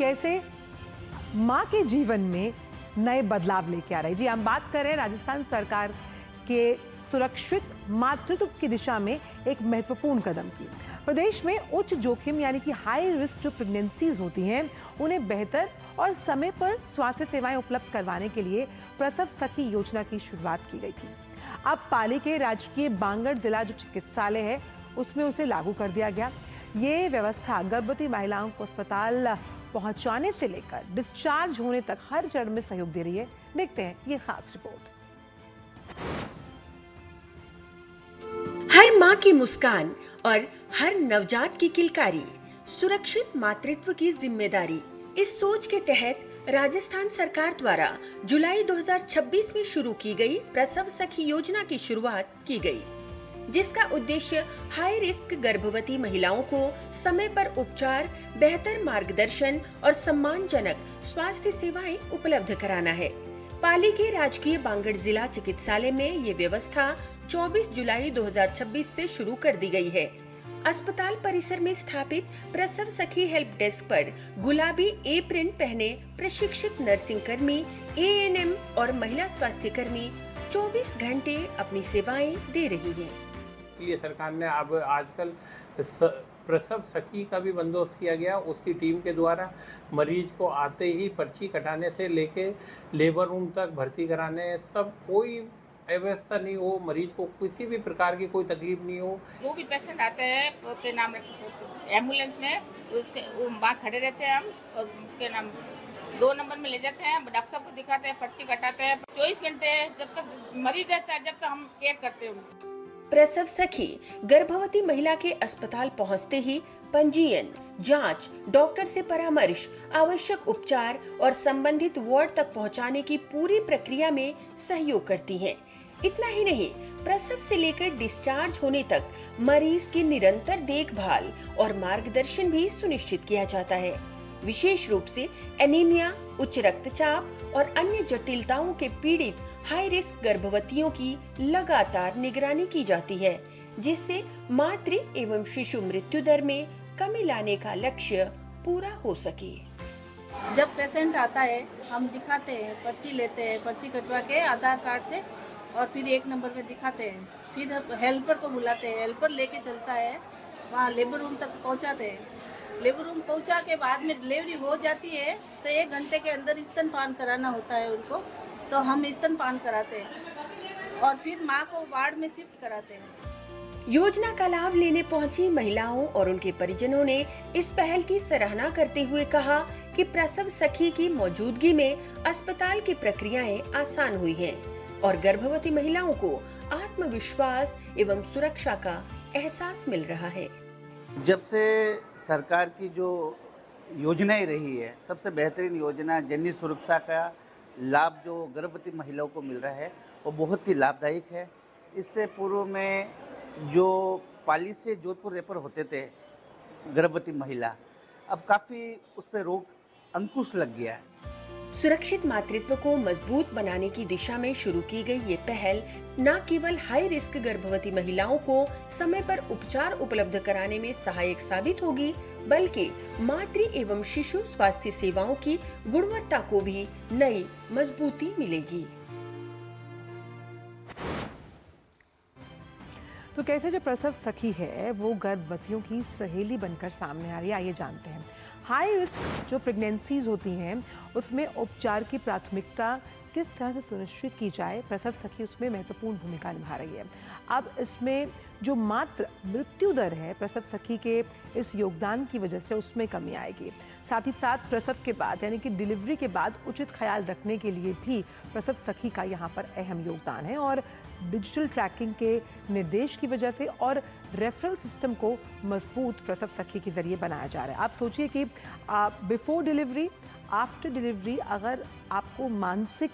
कैसे मां के जीवन में नए बदलाव लेके आ रही है। जी, हम बात कर रहे हैं राजस्थान सरकार के सुरक्षित मातृत्व की दिशा में एक महत्वपूर्ण कदम की। प्रदेश में उच्च जोखिम यानी कि हाई रिस्क जो प्रेगनेंसीज होती हैं उन्हें बेहतर और समय पर स्वास्थ्य सेवाएं उपलब्ध करवाने के लिए प्रसव सखी योजना की शुरुआत की गई थी। अब पाली के राजकीय बांगड़ जिला जो चिकित्सालय है उसमें उसे लागू कर दिया गया। ये व्यवस्था गर्भवती महिलाओं को अस्पताल पहुंचाने से लेकर डिस्चार्ज होने तक हर चरण में सहयोग दे रही है। देखते हैं ये खास रिपोर्ट। हर माँ की मुस्कान और हर नवजात की किलकारी, सुरक्षित मातृत्व की जिम्मेदारी। इस सोच के तहत राजस्थान सरकार द्वारा जुलाई 2026 में शुरू की गई प्रसव सखी योजना की शुरुआत की गई, जिसका उद्देश्य हाई रिस्क गर्भवती महिलाओं को समय पर उपचार, बेहतर मार्गदर्शन और सम्मानजनक स्वास्थ्य सेवाएं उपलब्ध कराना है। पाली के राजकीय बांगड़ जिला चिकित्सालय में ये व्यवस्था 24 जुलाई 2026 से शुरू कर दी गई है। अस्पताल परिसर में स्थापित प्रसव सखी हेल्प डेस्क पर गुलाबी एप्रिन पहने प्रशिक्षित नर्सिंग कर्मी, एएनएम और महिला स्वास्थ्य कर्मी 24 घंटे अपनी सेवाएं दे रही हैं। इसलिए सरकार ने अब आजकल प्रसव सखी का भी बंदोबस्त किया गया। उसकी टीम के द्वारा मरीज को आते ही पर्ची कटाने से लेके लेबर रूम तक भर्ती कराने सब कोई अव्यवस्था नहीं हो, मरीज को किसी भी प्रकार की कोई तकलीफ नहीं हो। जो भी पेशेंट आते हैं उसके नाम एम्बुलेंस में उसके वहाँ खड़े रहते हैं हम और उसके नाम 2 नंबर में ले जाते हैं, डॉक्टर साहब को दिखाते हैं, पर्ची कटाते हैं। 24 घंटे जब तक मरीज रहता है जब तक हम केयर करते हैं उनको। प्रसव सखी गर्भवती महिला के अस्पताल पहुंचते ही पंजीयन, जांच, डॉक्टर से परामर्श, आवश्यक उपचार और संबंधित वार्ड तक पहुंचाने की पूरी प्रक्रिया में सहयोग करती हैं। इतना ही नहीं, प्रसव से लेकर डिस्चार्ज होने तक मरीज की निरंतर देखभाल और मार्गदर्शन भी सुनिश्चित किया जाता है। विशेष रूप से एनीमिया, उच्च रक्तचाप और अन्य जटिलताओं के पीड़ित हाई रिस्क गर्भवतियों की लगातार निगरानी की जाती है, जिससे मातृ एवं शिशु मृत्यु दर में कमी लाने का लक्ष्य पूरा हो सके। जब पेशेंट आता है हम दिखाते हैं, पर्ची लेते हैं, पर्ची कटवा के आधार कार्ड से और फिर 1 नंबर पे दिखाते हैं। फिर हेल्पर को बुलाते हैं, हेल्पर लेके चलता है, वहाँ लेबर रूम तक पहुँचाते हैं। लेबर रूम पहुँचा के बाद में डिलीवरी हो जाती है तो 1 घंटे के अंदर स्तनपान कराना होता है उनको, तो हम स्तनपान कराते हैं और फिर माँ को वार्ड में शिफ्ट कराते हैं। योजना का लाभ लेने पहुंची महिलाओं और उनके परिजनों ने इस पहल की सराहना करते हुए कहा कि प्रसव सखी की मौजूदगी में अस्पताल की प्रक्रियाएं आसान हुई हैं और गर्भवती महिलाओं को आत्मविश्वास एवं सुरक्षा का एहसास मिल रहा है। जब से सरकार की जो योजनाएं रही है, सबसे बेहतरीन योजना जननी सुरक्षा का लाभ जो गर्भवती महिलाओं को मिल रहा है वो बहुत ही लाभदायक है। इससे पूर्व में जो पाली से जोधपुर रेफर होते थे गर्भवती महिला, अब काफ़ी उस पर रोक अंकुश लग गया है। सुरक्षित मातृत्व को मजबूत बनाने की दिशा में शुरू की गई ये पहल न केवल हाई रिस्क गर्भवती महिलाओं को समय पर उपचार उपलब्ध कराने में सहायक साबित होगी, बल्कि मातृ एवं शिशु स्वास्थ्य सेवाओं की गुणवत्ता को भी नई मजबूती मिलेगी। तो कैसे जो प्रसव सखी है वो गर्भवतियों की सहेली बनकर सामने आ रही है, आइए जानते हैं। हाई रिस्क जो प्रेगनेंसीज होती हैं उसमें उपचार की प्राथमिकता किस तरह से सुनिश्चित की जाए, प्रसव सखी उसमें महत्वपूर्ण भूमिका निभा रही है। अब इसमें जो मात्र मृत्यु दर है प्रसव सखी के इस योगदान की वजह से उसमें कमी आएगी। साथ ही साथ प्रसव के बाद यानी कि डिलीवरी के बाद उचित ख्याल रखने के लिए भी प्रसव सखी का यहाँ पर अहम योगदान है और डिजिटल ट्रैकिंग के निर्देश की वजह से और रेफरल सिस्टम को मजबूत प्रसव सखी के जरिए बनाया जा रहा है। आप सोचिए कि बिफोर डिलीवरी, आफ्टर डिलीवरी अगर आपको मानसिक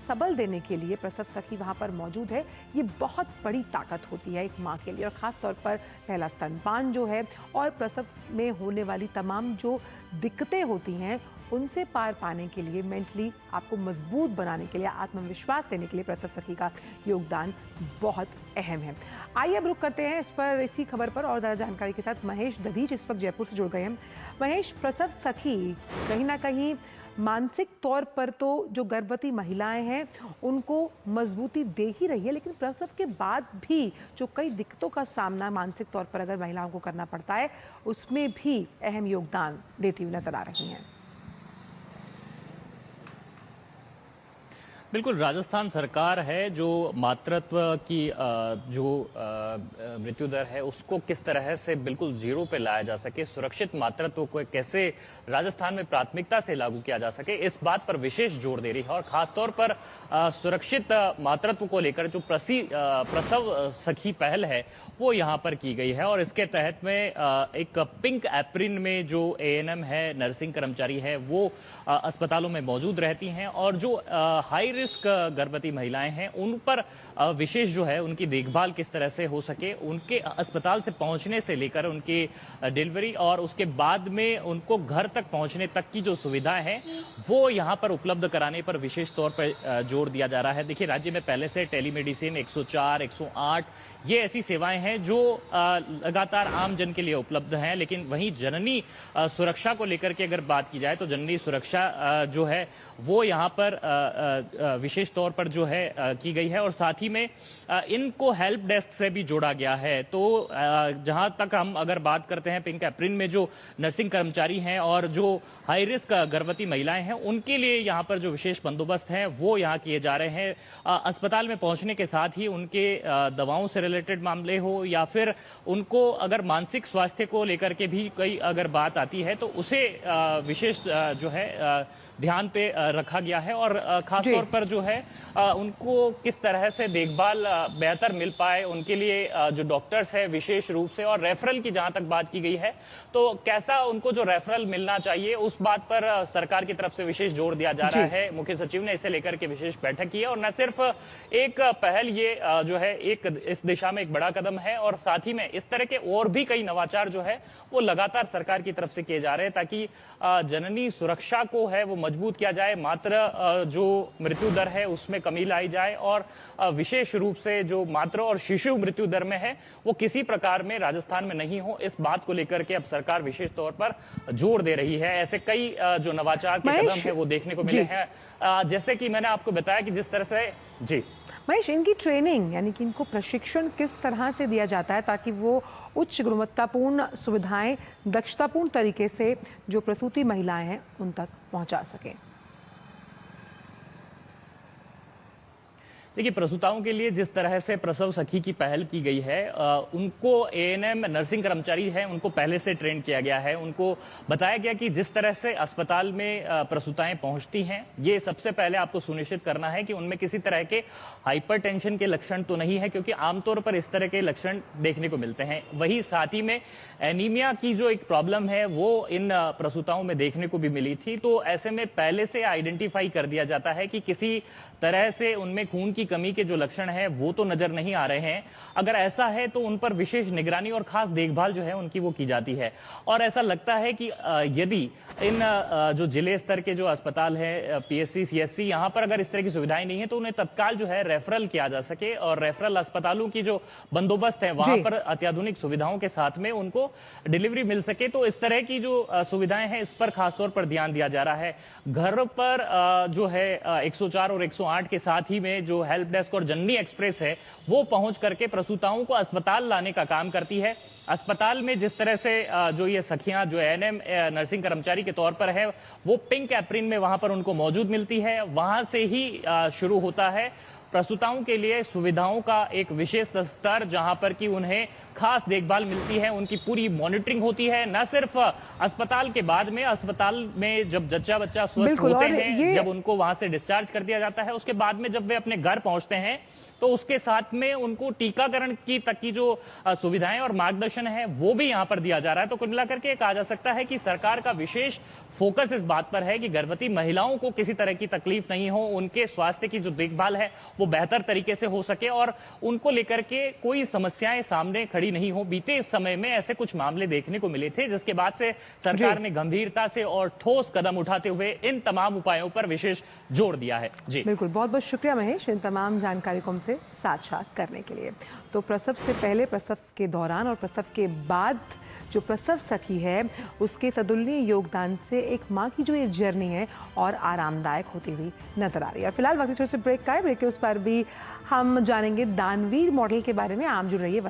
सबल देने के लिए प्रसव सखी वहाँ पर मौजूद है, ये बहुत बड़ी ताकत होती है एक माँ के लिए। और ख़ास तौर पर पहला स्तनपान जो है और प्रसव में होने वाली तमाम जो दिक्कतें होती हैं उनसे पार पाने के लिए, मेंटली आपको मजबूत बनाने के लिए, आत्मविश्वास देने के लिए प्रसव सखी का योगदान बहुत अहम है। आइए अब रुक करते हैं इसी खबर पर और ज़्यादा जानकारी के साथ महेश दधीच इस वक्त जयपुर से जुड़ गए हैं। महेश, प्रसव सखी कहीं ना कहीं मानसिक तौर पर तो जो गर्भवती महिलाएं हैं उनको मजबूती दे ही रही है, लेकिन प्रसव के बाद भी जो कई दिक्कतों का सामना मानसिक तौर पर अगर महिलाओं को करना पड़ता है, उसमें भी अहम योगदान देती हुई नजर आ रही हैं। बिल्कुल, राजस्थान सरकार है जो मातृत्व की जो मृत्यु दर है उसको किस तरह से बिल्कुल जीरो पे लाया जा सके, सुरक्षित मातृत्व को कैसे राजस्थान में प्राथमिकता से लागू किया जा सके, इस बात पर विशेष जोर दे रही है। और खासतौर पर सुरक्षित मातृत्व को लेकर जो प्रसव सखी पहल है वो यहाँ पर की गई है। और इसके तहत में एक पिंक एप्रिन में जो ANM है, नर्सिंग कर्मचारी है, वो अस्पतालों में मौजूद रहती हैं और जो हाई रिस्क गर्भवती महिलाएं हैं उन पर विशेष जो है उनकी देखभाल किस तरह से हो सके, उनके अस्पताल से पहुंचने से लेकर उनकी डिलीवरी और उसके बाद में उनको घर तक पहुंचने तक की जो सुविधाएं हैं वो यहां पर उपलब्ध कराने पर विशेष तौर पर जोर दिया जा रहा है। देखिए, राज्य में पहले से टेलीमेडिसिन 104, 108 ये ऐसी सेवाएं हैं जो लगातार आम जन के लिए उपलब्ध हैं, लेकिन वहीं जननी सुरक्षा को लेकर के अगर बात की जाए तो जननी सुरक्षा जो है वो यहाँ पर विशेष तौर पर जो है की गई है और साथ ही में इनको हेल्प डेस्क से भी जोड़ा गया है। तो जहां तक हम अगर बात करते हैं पिंक एप्रिन में जो नर्सिंग कर्मचारी हैं और जो हाई रिस्क गर्भवती महिलाएं हैं उनके लिए यहां पर जो विशेष बंदोबस्त हैं वो यहां किए जा रहे हैं। अस्पताल में पहुंचने के साथ ही उनके दवाओं से रिलेटेड मामले हो या फिर उनको अगर मानसिक स्वास्थ्य को लेकर के भी कोई अगर बात आती है तो उसे विशेष जो है ध्यान पे रखा गया है और खासतौर पर जो है उनको किस तरह से देखभाल बेहतर मिल पाए उनके लिए जो डॉक्टर्स है विशेष रूप से, और रेफरल की जहां तक बात की गई है तो कैसा उनको जो रेफरल मिलना चाहिए उस बात पर सरकार की तरफ से विशेष जोर दिया जा रहा है। मुख्य सचिव ने इसे लेकर के विशेष बैठक की है और न सिर्फ एक पहल ये जो है एक इस दिशा में एक बड़ा कदम है और साथ ही में इस तरह के और भी कई नवाचार जो है वो लगातार सरकार की तरफ से किए जा रहे हैं ताकि जननी सुरक्षा को है वो मजबूत किया जाए, मात्र जो मृत्यु दर है उसमें कमी लाई जाए और विशेष रूप से जो मातृ और शिशु मृत्यु दर में है वो किसी प्रकार में राजस्थान में नहीं हो, इस बात को लेकर के अब सरकार विशेष तौर पर जोर दे रही है। ऐसे कई जो नवाचार के कदम है वो देखने को मिले हैं, जैसे कि मैंने आपको बताया कि जिस तरह से जी महेश, इनकी ट्रेनिंग यानी कि इनको प्रशिक्षण किस तरह से दिया जाता है ताकि वो उच्च गुणवत्तापूर्ण सुविधाएं दक्षतापूर्ण तरीके से जो प्रसूति महिलाएं हैं उन तक पहुंचा सकें? देखिए, प्रसूताओं के लिए जिस तरह से प्रसव सखी की पहल की गई है उनको ANM नर्सिंग कर्मचारी है उनको पहले से ट्रेन किया गया है। उनको बताया गया कि जिस तरह से अस्पताल में प्रसूताएं पहुंचती हैं ये सबसे पहले आपको सुनिश्चित करना है कि उनमें किसी तरह के हाइपरटेंशन के लक्षण तो नहीं है, क्योंकि आमतौर पर इस तरह के लक्षण देखने को मिलते हैं। वही साथ ही में एनीमिया की जो एक प्रॉब्लम है वो इन प्रसूताओं में देखने को भी मिली थी। तो ऐसे में पहले से आइडेंटिफाई कर दिया जाता है कि किसी तरह से उनमें खून की कमी के जो लक्षण है वो तो नजर नहीं आ रहे हैं। अगर ऐसा है तो उन पर विशेष निगरानी और खास देखभाल जो है उनकी वो की जाती है। और ऐसा लगता है कि यदि इन जो जिले स्तर के जो अस्पताल है PSC CSC यहाँ पर अगर इस तरह की सुविधाएं नहीं है तो उन्हें तत्काल जो है रेफरल किया जा सके और रेफरल अस्पतालों की जो बंदोबस्त है वहां पर अत्याधुनिक सुविधाओं के साथ में उनको डिलीवरी मिल सके। तो इस तरह की जो सुविधाएं हैं इस पर खासतौर पर ध्यान दिया जा रहा है। घर पर जो है 104 और 108 के साथ ही में जो हेल्प डेस्क और जननी एक्सप्रेस है वो पहुंच करके प्रसूताओं को अस्पताल लाने का काम करती है। अस्पताल में जिस तरह से जो ये सखियां जो ANM नर्सिंग कर्मचारी के तौर पर है वो पिंक एप्रिन में वहां पर उनको मौजूद मिलती है, वहां से ही शुरू होता है प्रसूताओं के लिए सुविधाओं का एक विशेष स्तर, जहां पर कि उन्हें खास देखभाल मिलती है, उनकी पूरी मॉनिटरिंग होती है। न सिर्फ अस्पताल के बाद में, अस्पताल में जब जच्चा बच्चा स्वस्थ होते हैं, जब उनको वहां से डिस्चार्ज कर दिया जाता है, उसके बाद में जब वे अपने घर पहुंचते हैं तो उसके साथ में उनको टीकाकरण की तक की जो सुविधाएं और मार्गदर्शन है वो भी यहां पर दिया जा रहा है। तो कुल मिलाकर के कहा जा सकता है कि सरकार का विशेष फोकस इस बात पर है कि गर्भवती महिलाओं को किसी तरह की तकलीफ नहीं हो, उनके स्वास्थ्य की जो देखभाल है वो वो बेहतर तरीके से हो सके और उनको लेकर के कोई समस्याएं सामने खड़ी नहीं हो। बीते इस समय में ऐसे कुछ मामले देखने को मिले थे, जिसके बाद से सरकार ने गंभीरता से और ठोस कदम उठाते हुए इन तमाम उपायों पर विशेष जोर दिया है। जी बिल्कुल, बहुत बहुत शुक्रिया महेश इन तमाम जानकारी को हमसे साझा करने के लिए। तो प्रसव से पहले, प्रसव के दौरान और प्रसव के बाद जो प्रसव सखी है उसके सदुल्य योगदान से एक माँ की जो ये जर्नी है और आरामदायक होती हुई नजर आ रही है। और फिलहाल वक्त छोटे से ब्रेक का है। ब्रेक के उस पर भी हम जानेंगे दानवीर मॉडल के बारे में। आप जुड़ रही है